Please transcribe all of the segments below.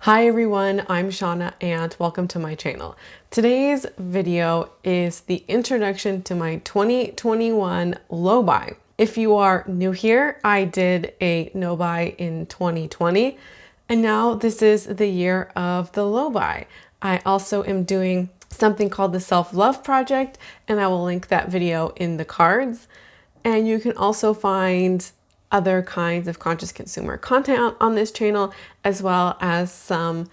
Hi everyone, I'm Shauna and welcome to my channel. Today's video is the introduction to my 2021 low buy. If you are new here, I did a no buy in 2020 and now this is the year of the low buy. I also am doing something called the Self-Love Project and I will link that video in the cards. And you can also find other kinds of conscious consumer content on this channel, as well as some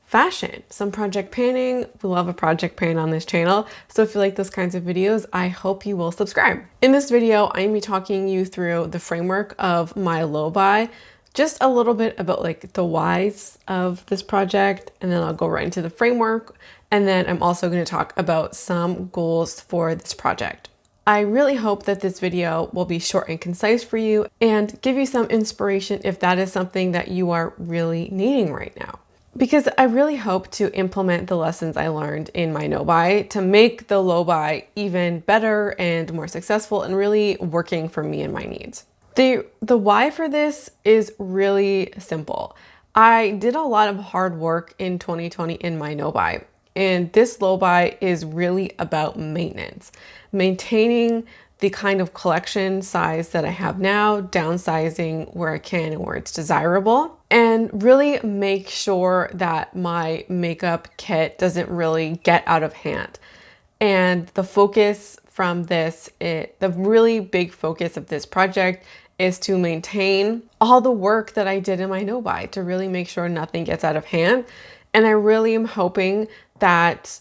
fashion, some project painting. We love a project paint on this channel. So if you like those kinds of videos, I hope you will subscribe. In this video, I'm gonna be talking you through the framework of my low buy, just a little bit about like the whys of this project, and then I'll go right into the framework. And then I'm also going to talk about some goals for this project. I really hope that this video will be short and concise for you and give you some inspiration if that is something that you are really needing right now. Because I really hope to implement the lessons I learned in my no buy to make the low buy even better and more successful and really working for me and my needs. The why for this is really simple. I did a lot of hard work in 2020 in my no buy. And this low buy is really about maintenance, maintaining the kind of collection size that I have now, downsizing where I can and where it's desirable, and really make sure that my makeup kit doesn't really get out of hand. And the focus from this, the really big focus of this project is to maintain all the work that I did in my no buy to really make sure nothing gets out of hand. And I really am hoping that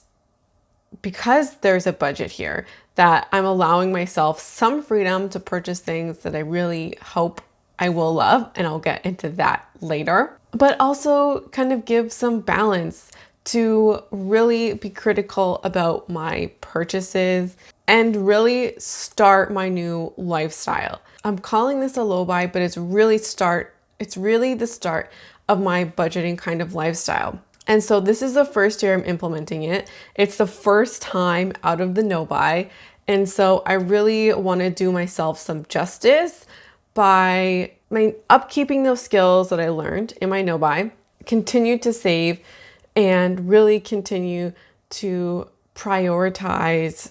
because there's a budget here, that I'm allowing myself some freedom to purchase things that I really hope I will love, and I'll get into that later. But also kind of give some balance to really be critical about my purchases and really start my new lifestyle. I'm calling this a low buy, but it's really the start of my budgeting kind of lifestyle. And so this is the first year I'm implementing it. It's the first time out of the no buy. And so I really want to do myself some justice by upkeeping those skills that I learned in my no buy, continue to save, and really continue to prioritize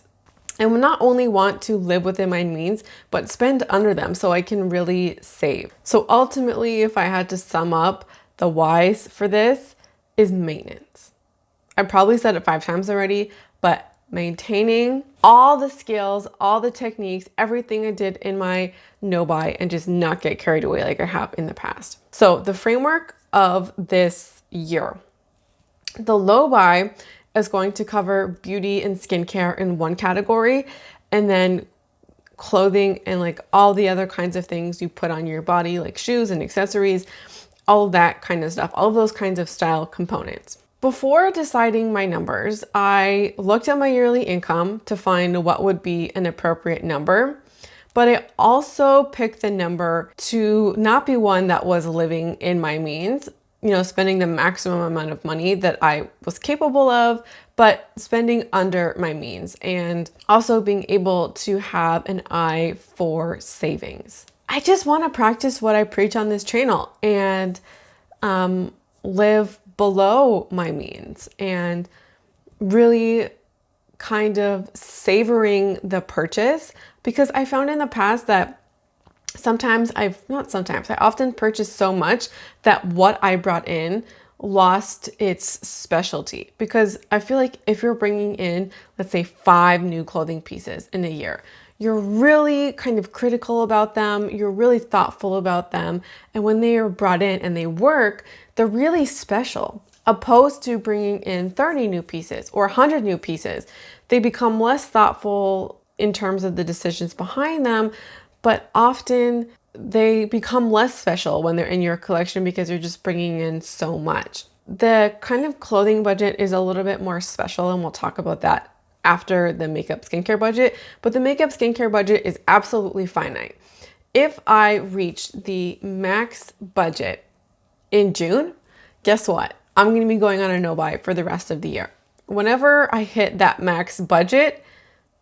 and not only want to live within my means, but spend under them so I can really save. So ultimately, if I had to sum up the whys for this, is maintenance. I probably said it 5 times already, but maintaining all the skills, all the techniques, everything I did in my no buy, and just not get carried away like I have in the past. So the framework of this year, the low buy is going to cover beauty and skincare in one category, and then clothing and like all the other kinds of things you put on your body, like shoes and accessories, all of that kind of stuff, all of those kinds of style components. Before deciding my numbers, I looked at my yearly income to find what would be an appropriate number, but I also picked the number to not be one that was living in my means, spending the maximum amount of money that I was capable of, but spending under my means, and also being able to have an eye for savings. I just want to practice what I preach on this channel and live below my means and really kind of savoring the purchase, because I found in the past that I often purchased so much that what I brought in lost its specialty. Because I feel like if you're bringing in, let's say 5 new clothing pieces in a year, you're really kind of critical about them. You're really thoughtful about them. And when they are brought in and they work, they're really special. Opposed to bringing in 30 new pieces or 100 new pieces, they become less thoughtful in terms of the decisions behind them, but often they become less special when they're in your collection because you're just bringing in so much. The kind of clothing budget is a little bit more special, and we'll talk about that after the makeup skincare budget, but the makeup skincare budget is absolutely finite. If I reach the max budget in June, guess what? I'm going to be going on a no buy for the rest of the year. Whenever I hit that max budget,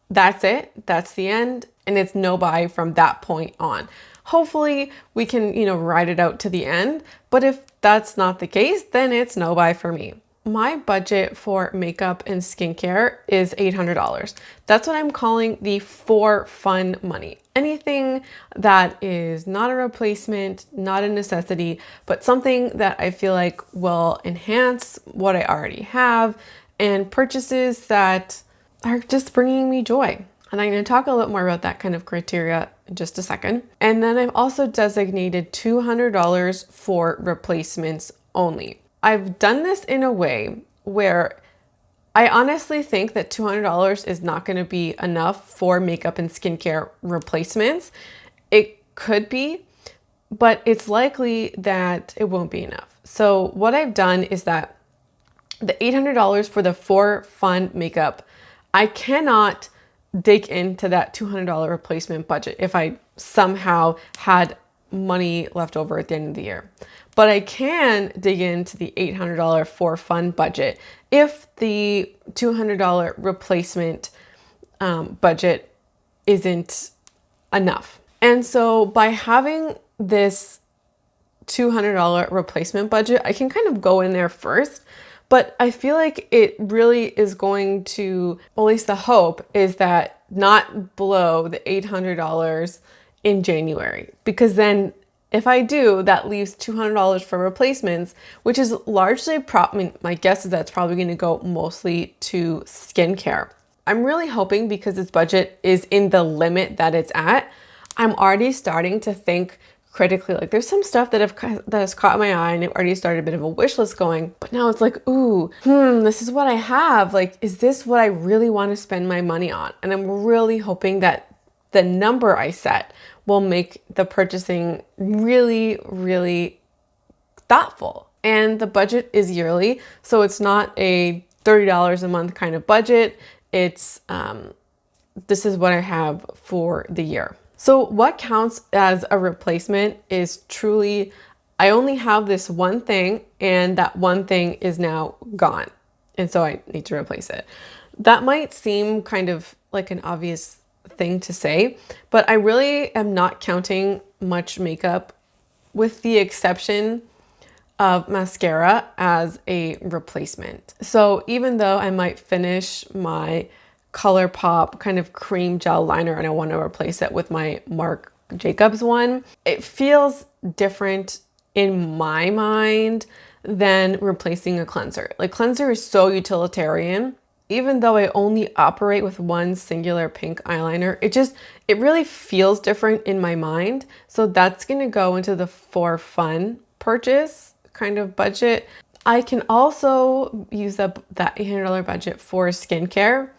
that's it. That's the end. And it's no buy from that point on. Hopefully we can, ride it out to the end. But if that's not the case, then it's no buy for me. My budget for makeup and skincare is $800. That's what I'm calling the for fun money. Anything that is not a replacement, not a necessity, but something that I feel like will enhance what I already have, and purchases that are just bringing me joy. And I'm going to talk a little more about that kind of criteria in just a second. And then I've also designated $200 for replacements only. I've done this in a way where I honestly think that $200 is not going to be enough for makeup and skincare replacements. It could be, but it's likely that it won't be enough. So what I've done is that the $800 for the for fun makeup, I cannot dig into that $200 replacement budget if I somehow had money left over at the end of the year. But I can dig into the $800 for fun budget if the $200 replacement budget isn't enough. And so by having this $200 replacement budget, I can kind of go in there first. But I feel like it really is going to, at least the hope is that, not blow the $800 in January. Because then if I do, that leaves $200 for replacements, which is largely, my guess is that's probably going to go mostly to skincare. I'm really hoping, because this budget is in the limit that it's at, I'm already starting to think critically, like there's some stuff that has caught my eye and I've already started a bit of a wish list going, but now it's like, this is what I have. Like, is this what I really want to spend my money on? And I'm really hoping that the number I set will make the purchasing really, really thoughtful. And the budget is yearly, so it's not a $30 a month kind of budget. It's, this is what I have for the year. So what counts as a replacement is truly, I only have this one thing and that one thing is now gone. And so I need to replace it. That might seem kind of like an obvious thing to say, but I really am not counting much makeup, with the exception of mascara, as a replacement. So even though I might finish my ColourPop kind of cream gel liner and I want to replace it with my Marc Jacobs one, it feels different in my mind than replacing a cleanser. Like, cleanser is so utilitarian. Even though I only operate with one singular pink eyeliner, it really feels different in my mind. So that's going to go into the for fun purchase kind of budget. I can also use up that $800 budget for skincare.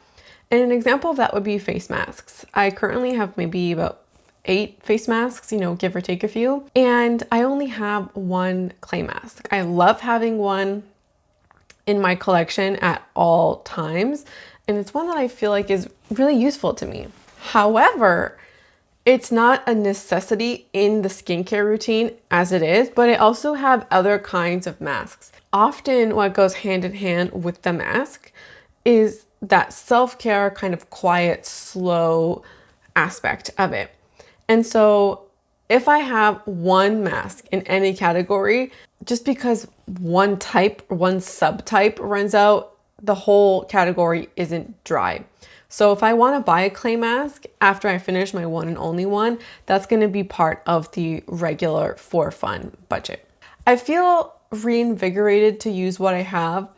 And an example of that would be face masks. I currently have maybe about 8 face masks, give or take a few. And I only have one clay mask. I love having one in my collection at all times. And it's one that I feel like is really useful to me. However, it's not a necessity in the skincare routine as it is, but I also have other kinds of masks. Often what goes hand in hand with the mask is that self-care, kind of quiet, slow aspect of it. And so if I have one mask in any category, just because one subtype runs out, the whole category isn't dry. So if I want to buy a clay mask after I finish my one and only one, that's going to be part of the regular for fun budget. I feel reinvigorated to use what I have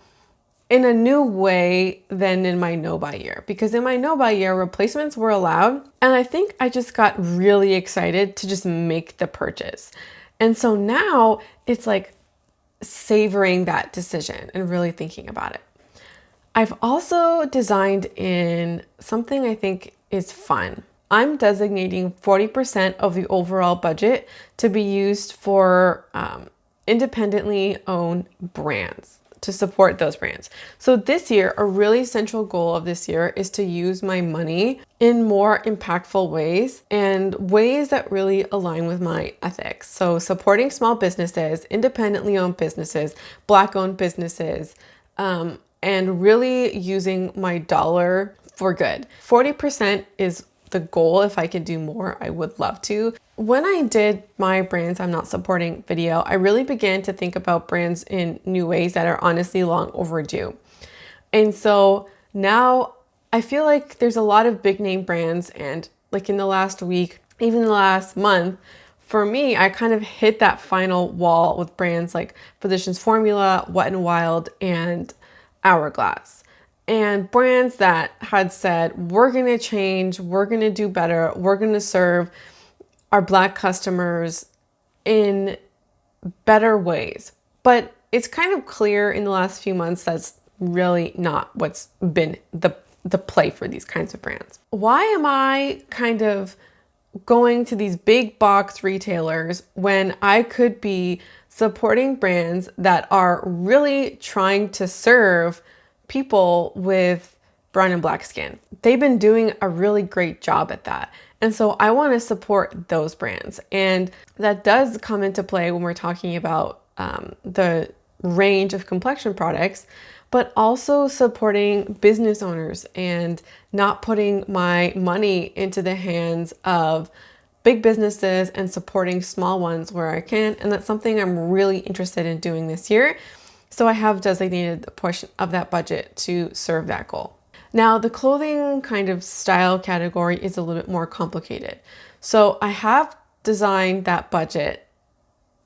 in a new way than in my no-buy year, because in my no-buy year, replacements were allowed, and I think I just got really excited to just make the purchase. And so now it's like savoring that decision and really thinking about it. I've also designed in something I think is fun. I'm designating 40% of the overall budget to be used for independently owned brands, to support those brands. So this year, a really central goal of this year is to use my money in more impactful ways and ways that really align with my ethics. So supporting small businesses, independently owned businesses, Black owned businesses, and really using my dollar for good. 40% is the goal. If I could do more, I would love to. When I did my brands I'm not supporting video, I really began to think about brands in new ways that are honestly long overdue. And so now I feel like there's a lot of big name brands, and like in the last week, even the last month, for me, I kind of hit that final wall with brands like Physicians Formula, Wet n Wild, and Hourglass. And brands that had said, we're gonna change, we're gonna do better, we're gonna serve our Black customers in better ways. But it's kind of clear in the last few months that's really not what's been the play for these kinds of brands. Why am I kind of going to these big box retailers when I could be supporting brands that are really trying to serve people with brown and Black skin? They've been doing a really great job at that. And so I want to support those brands. And that does come into play when we're talking about the range of complexion products, but also supporting business owners and not putting my money into the hands of big businesses and supporting small ones where I can. And that's something I'm really interested in doing this year. So I have designated a portion of that budget to serve that goal. Now, the clothing kind of style category is a little bit more complicated. So I have designed that budget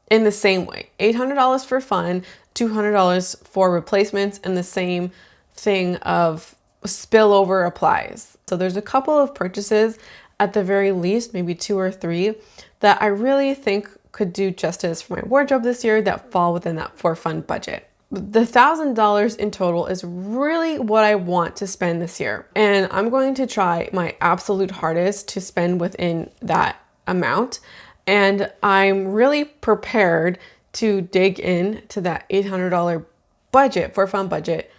in the same way, $800 for fun, $200 for replacements, and the same thing of spillover applies. So there's a couple of purchases at the very least, maybe 2 or 3, that I really think could do justice for my wardrobe this year that fall within that for fun budget. The $1,000 in total is really what I want to spend this year. And I'm going to try my absolute hardest to spend within that amount. And I'm really prepared to dig into that $800 budget, for fun budget,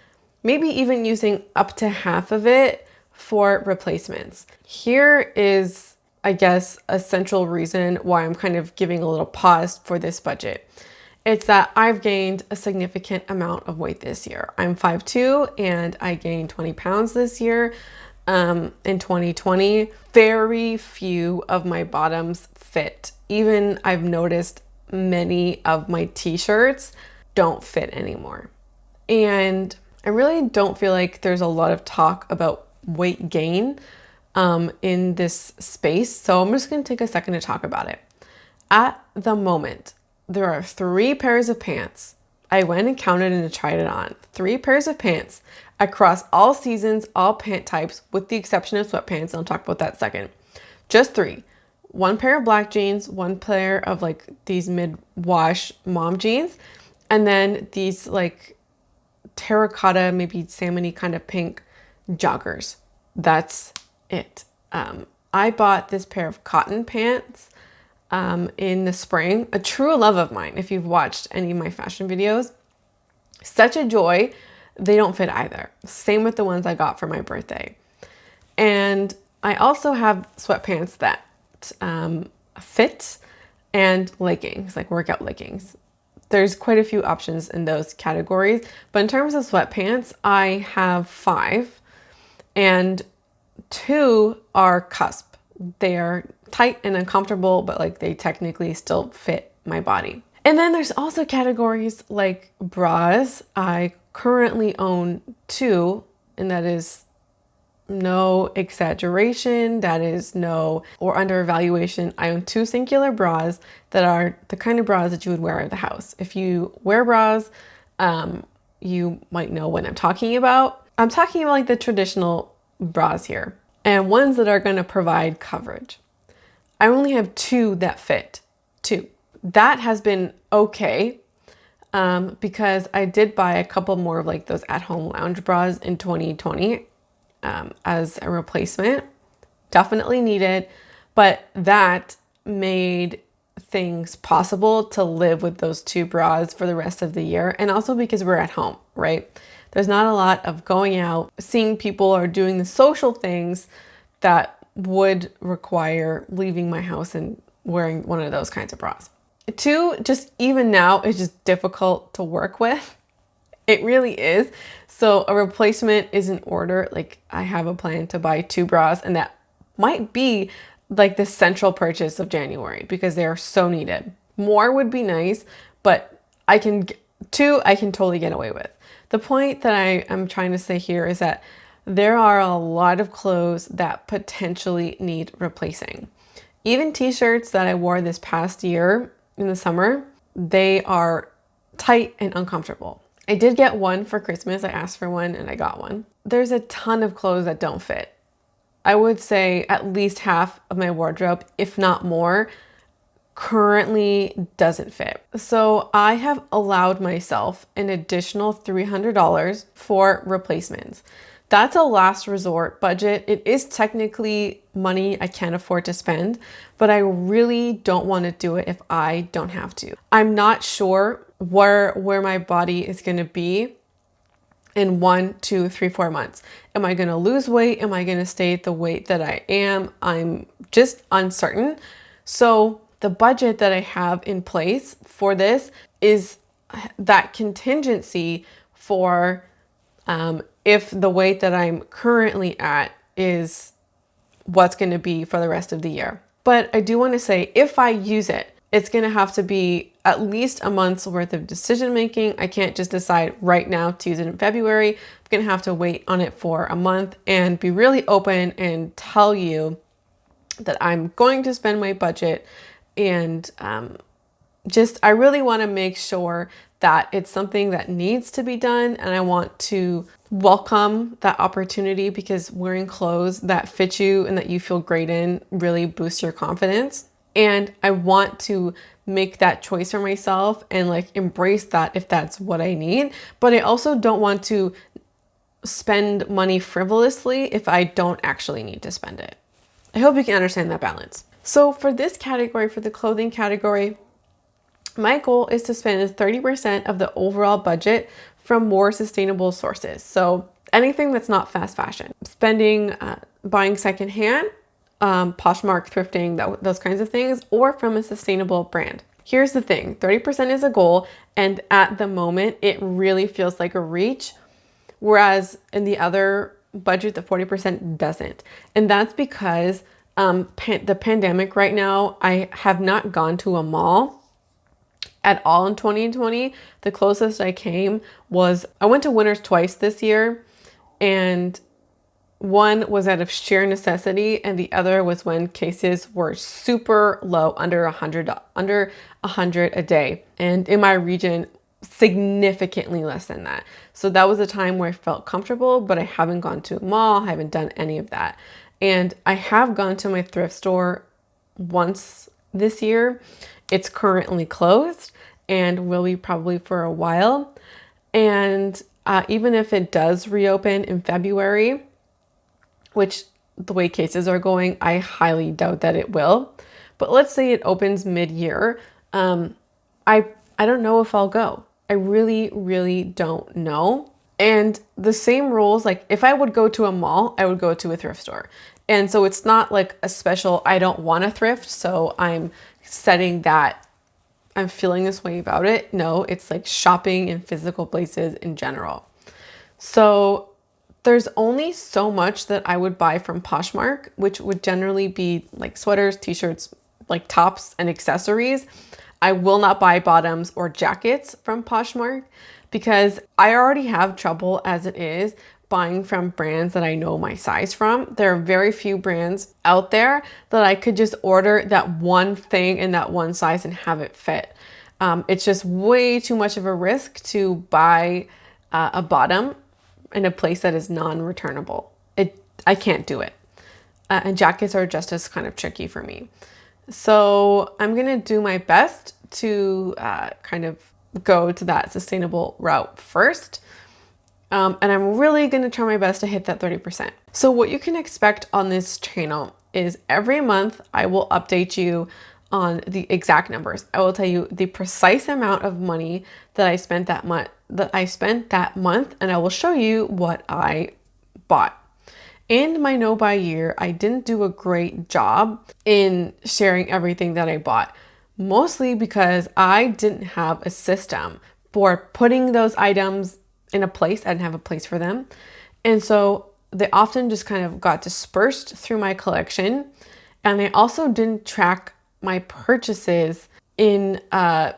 maybe even using up to half of it for replacements. Here is, I guess, a central reason why I'm kind of giving a little pause for this budget. It's that I've gained a significant amount of weight this year. I'm 5'2" and I gained 20 pounds this year. In 2020, very few of my bottoms fit. Even I've noticed many of my t-shirts don't fit anymore. And I really don't feel like there's a lot of talk about weight gain in this space. So I'm just gonna take a second to talk about it. At the moment, there are 3 pairs of pants. I went and counted and tried it on. 3 pairs of pants across all seasons, all pant types, with the exception of sweatpants. And I'll talk about that second. Just 3. 1 pair of black jeans, 1 pair of like these mid-wash mom jeans, and then these like terracotta, maybe salmon-y kind of pink joggers. That's it. I bought this pair of cotton pants in the spring, a true love of mine. If you've watched any of my fashion videos, such a joy. They don't fit either. Same with the ones I got for my birthday. And I also have sweatpants that fit, and leggings, like workout leggings. There's quite a few options in those categories, but in terms of sweatpants, I have 5, and 2 are cusp. They are tight and uncomfortable, but like they technically still fit my body. And then there's also categories like bras. I currently own 2, and that is no exaggeration, that is no or undervaluation. I own 2 singular bras that are the kind of bras that you would wear at the house. If you wear bras, you might know what I'm talking about. I'm talking about like the traditional bras here, and ones that are going to provide coverage. I only have 2 that fit. 2. That has been okay, because I did buy a couple more of like those at-home lounge bras in 2020 as a replacement. Definitely needed, but that made things possible to live with those 2 bras for the rest of the year. And also because we're at home, right? There's not a lot of going out, seeing people, or doing the social things that would require leaving my house and wearing one of those kinds of bras. 2, just even now, is just difficult to work with. It really is. So a replacement is in order. Like I have a plan to buy 2 bras, and that might be like the central purchase of January because they are so needed. More would be nice, but I can two I can totally get away with. The point that I am trying to say here is that there are a lot of clothes that potentially need replacing. Even t-shirts that I wore this past year in the summer, they are tight and uncomfortable. I did get one for Christmas. I asked for one and I got one. There's a ton of clothes that don't fit. I would say at least half of my wardrobe, if not more, currently doesn't fit. So I have allowed myself an additional $300 for replacements. That's a last resort budget. It is technically money I can't afford to spend, but I really don't want to do it if I don't have to. I'm not sure where my body is going to be in 1, 2, 3, 4 months. Am I going to lose weight? Am I going to stay at the weight that I am? I'm just uncertain. So the budget that I have in place for this is that contingency for if the weight that I'm currently at is what's going to be for the rest of the year. But I do want to say, if I use it, it's going to have to be at least a month's worth of decision making. I can't just decide right now to use it in February. I'm going to have to wait on it for a month and be really open and tell you that I'm going to spend my budget. And I really want to make sure that it's something that needs to be done. And I want to welcome that opportunity because wearing clothes that fit you and that you feel great in really boosts your confidence. And I want to make that choice for myself and like embrace that if that's what I need. But I also don't want to spend money frivolously if I don't actually need to spend it. I hope you can understand that balance. So for this category, for the clothing category, my goal is to spend 30% of the overall budget from more sustainable sources. So anything that's not fast fashion, buying secondhand, Poshmark, thrifting, those kinds of things, or from a sustainable brand. Here's the thing, 30% is a goal, and at the moment, it really feels like a reach, whereas in the other budget, the 40% doesn't. And that's because the pandemic right now, I have not gone to a mall at all in 2020. The closest I came was, I went to Winners twice this year, and one was out of sheer necessity, and the other was when cases were super low, under 100 a day. And in my region, significantly less than that. So that was a time where I felt comfortable, but I haven't gone to a mall, I haven't done any of that. And I have gone to my thrift store once this year. It's currently closed and will be probably for a while. And even if it does reopen in February, which the way cases are going, I highly doubt that it will. But let's say it opens mid-year. I don't know if I'll go. I really, really don't know. And the same rules, like if I would go to a mall, I would go to a thrift store. And so it's not like a special, I don't want to thrift, so I'm setting that I'm feeling this way about it. No, it's like shopping in physical places in general. So there's only so much that I would buy from Poshmark, which would generally be like sweaters, t-shirts, like tops and accessories. I will not buy bottoms or jackets from Poshmark because I already have trouble as it is buying from brands that I know my size from. There are very few brands out there that I could just order that one thing in that one size and have it fit. It's just way too much of a risk to buy a bottom in a place that is non-returnable. I can't do it. And jackets are just as kind of tricky for me. So I'm gonna do my best to kind of go to that sustainable route first. And I'm really gonna try my best to hit that 30%. So what you can expect on this channel is every month I will update you on the exact numbers. I will tell you the precise amount of money that I spent that month, and I will show you what I bought. In my no buy year, I didn't do a great job in sharing everything that I bought, mostly because I didn't have a system for putting those items in a place. I didn't have a place for them. And so they often just kind of got dispersed through my collection. And I also didn't track my purchases in a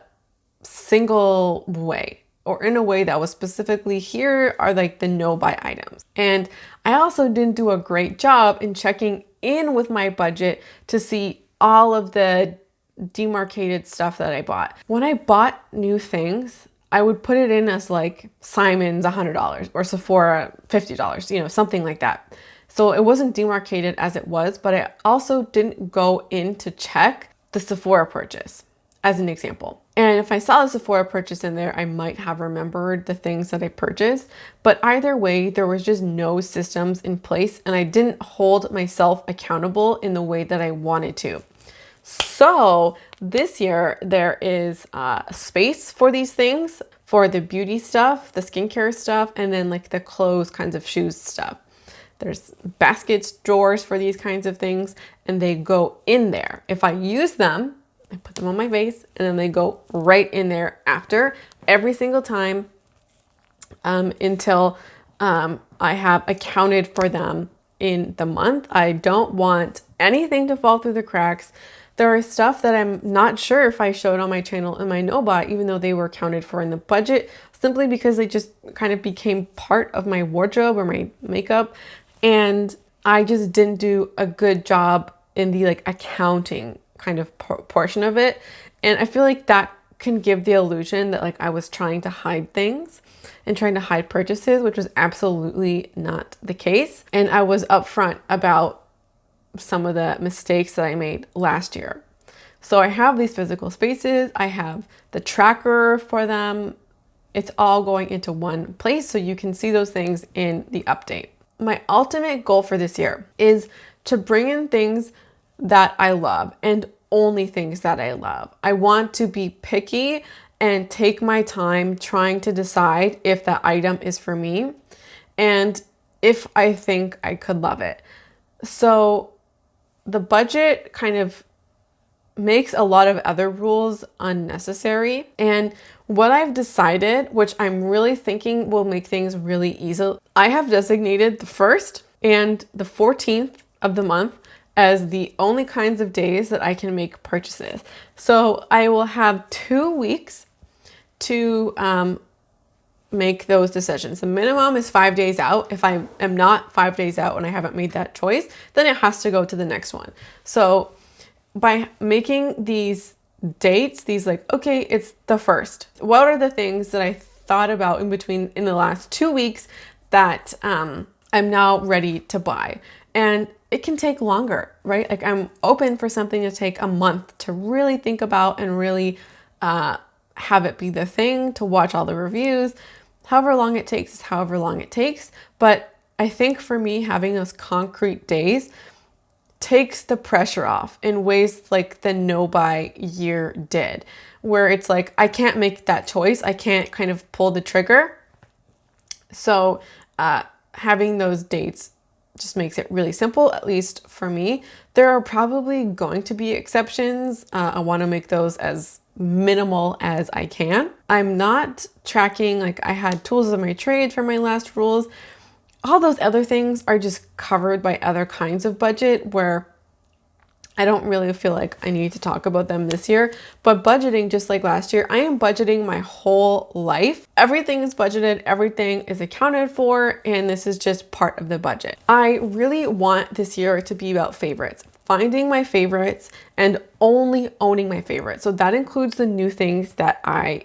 single way, or in a way that was specifically, here are like the no buy items. And I also didn't do a great job in checking in with my budget to see all of the demarcated stuff that I bought. When I bought new things, I would put it in as like Simon's $100 or Sephora $50, you know, something like that. So it wasn't demarcated as it was, but I also didn't go in to check the Sephora purchase, as an example. And if I saw the Sephora purchase in there, I might have remembered the things that I purchased. But either way, there was just no systems in place, and I didn't hold myself accountable in the way that I wanted to. So this year there is space for these things, for the beauty stuff, the skincare stuff, and then like the clothes kinds of shoes stuff. There's baskets, drawers for these kinds of things, and they go in there. If I use them, I put them on my face, and then they go right in there after every single time until I have accounted for them in the month. I don't want anything to fall through the cracks. There are stuff that I'm not sure if I showed on my channel in my no buy, even though they were accounted for in the budget, simply because they just kind of became part of my wardrobe or my makeup. And I just didn't do a good job in the like accounting kind of portion of it. And I feel like that can give the illusion that like I was trying to hide things and trying to hide purchases, which was absolutely not the case. And I was upfront about some of the mistakes that I made last year. So I have these physical spaces, I have the tracker for them. It's all going into one place so you can see those things in the update. My ultimate goal for this year is to bring in things that I love and only things that I love. I want to be picky and take my time trying to decide if that item is for me and if I think I could love it. So the budget kind of makes a lot of other rules unnecessary. And what I've decided, which I'm really thinking will make things really easy, I have designated the 1st and the 14th of the month as the only kinds of days that I can make purchases. So I will have 2 weeks to make those decisions. The minimum is 5 days out. If I am not 5 days out and I haven't made that choice, then it has to go to the next one. So by making these dates, these like, okay, it's the 1st. What are the things that I thought about in the last 2 weeks that I'm now ready to buy? And it can take longer, right? Like I'm open for something to take a month to really think about and really have it be the thing, to watch all the reviews. However long it takes is however long it takes. But I think for me, having those concrete days takes the pressure off in ways like the no buy year did, where it's like, I can't make that choice. I can't kind of pull the trigger. So having those dates just makes it really simple, at least for me. There are probably going to be exceptions. I want to make those as minimal as I can. I'm not tracking, like I had tools of my trade for my last rules. All those other things are just covered by other kinds of budget where I don't really feel like I need to talk about them this year. But budgeting, just like last year, I am budgeting my whole life. Everything is budgeted, everything is accounted for, and this is just part of the budget. I really want this year to be about favorites. Finding my favorites and only owning my favorites. So that includes the new things that I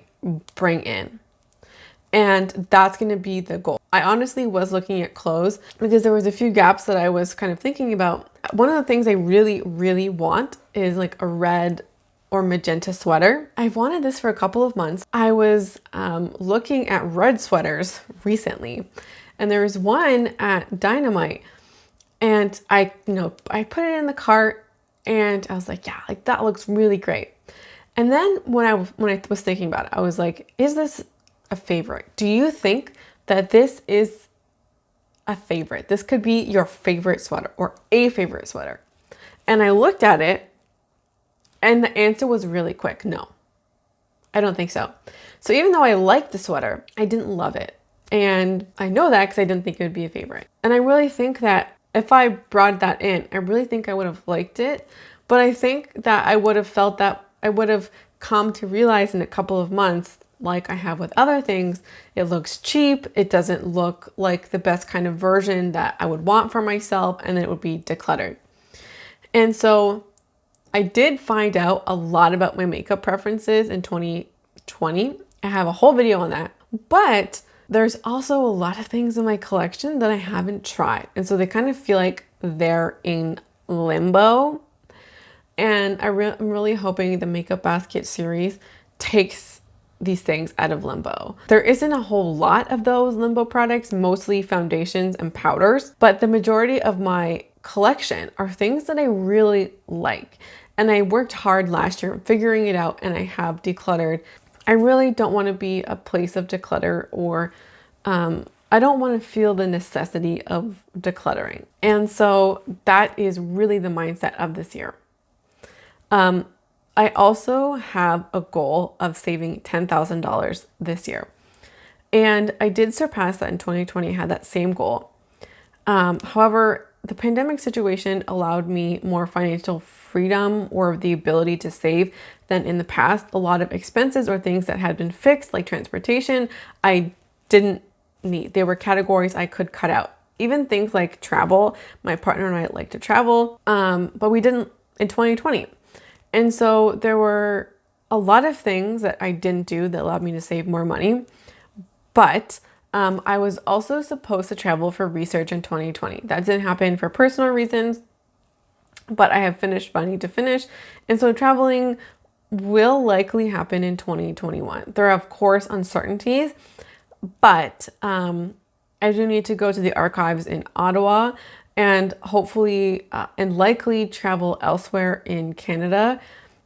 bring in. And that's going to be the goal. I honestly was looking at clothes because there was a few gaps that I was kind of thinking about. One of the things I really, really want is like a red or magenta sweater. I've wanted this for a couple of months. I was looking at red sweaters recently, and there was one at Dynamite, and I put it in the cart, and I was like, yeah, like that looks really great. And then when I was thinking about it, I was like, is this a favorite? Do you think that this is a favorite? This could be your favorite sweater or a favorite sweater. And I looked at it and the answer was really quick. No, I don't think so. So even though I liked the sweater, I didn't love it. And I know that because I didn't think it would be a favorite. And I really think that if I brought that in, I really think I would have liked it. But I think that I would have felt that I would have come to realize in a couple of months, like I have with other things, it looks cheap. It doesn't look like the best kind of version that I would want for myself, and it would be decluttered. And so I did find out a lot about my makeup preferences in 2020. I have a whole video on that. But there's also a lot of things in my collection that I haven't tried. And so they kind of feel like they're in limbo. And I'm really hoping the Makeup Basket series takes these things out of limbo. There isn't a whole lot of those limbo products, mostly foundations and powders, but the majority of my collection are things that I really like. And I worked hard last year figuring it out, and I have decluttered. I really don't want to be a place of declutter, or I don't want to feel the necessity of decluttering. And so that is really the mindset of this year. I also have a goal of saving $10,000 this year. And I did surpass that in 2020. I had that same goal. However, the pandemic situation allowed me more financial freedom, or the ability to save, than in the past. A lot of expenses or things that had been fixed, like transportation, I didn't need. They were categories I could cut out. Even things like travel. My partner and I like to travel, but we didn't in 2020. And so there were a lot of things that I didn't do that allowed me to save more money. But I was also supposed to travel for research in 2020. That didn't happen for personal reasons, but I have finished what I need to finish. And so traveling will likely happen in 2021. There are, of course, uncertainties, but I do need to go to the archives in Ottawa, and hopefully and likely travel elsewhere in Canada.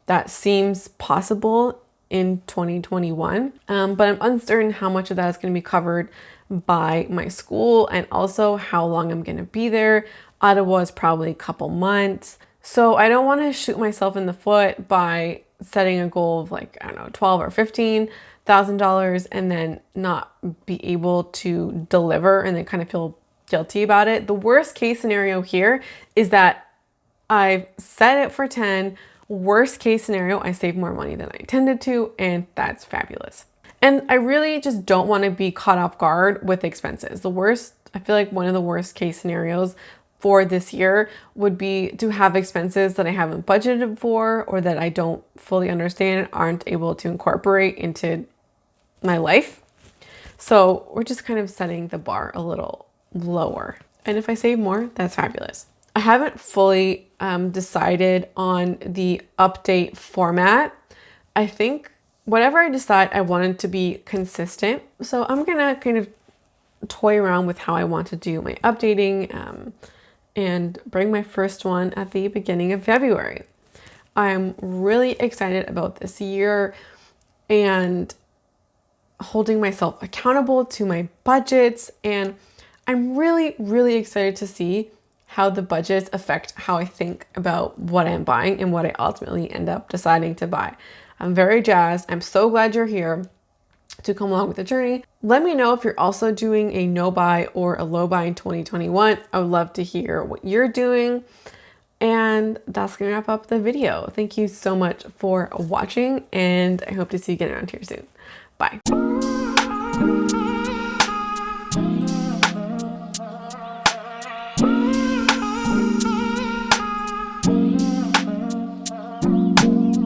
That seems possible in 2021, but I'm uncertain how much of that is going to be covered by my school, and also how long I'm going to be there. Ottawa is probably a couple months, so I don't want to shoot myself in the foot by setting a goal of, like, I don't know, $12,000 or $15,000, and then not be able to deliver, and then kind of feel guilty about it. The worst case scenario here is that I've set it for 10. Worst case scenario, I save more money than I intended to, and that's fabulous. And I really just don't want to be caught off guard with expenses. I feel like one of the worst case scenarios for this year would be to have expenses that I haven't budgeted for, or that I don't fully understand and aren't able to incorporate into my life. So we're just kind of setting the bar a little lower. And if I save more, that's fabulous. I haven't fully decided on the update format. I think whatever I decide, I want it to be consistent. So I'm gonna kind of toy around with how I want to do my updating, and bring my first one at the beginning of February. I'm really excited about this year and holding myself accountable to my budgets, and I'm really, really excited to see how the budgets affect how I think about what I'm buying and what I ultimately end up deciding to buy. I'm very jazzed. I'm so glad you're here to come along with the journey. Let me know if you're also doing a no buy or a low buy in 2021. I would love to hear what you're doing. And that's gonna wrap up the video. Thank you so much for watching, and I hope to see you again around here soon. Bye.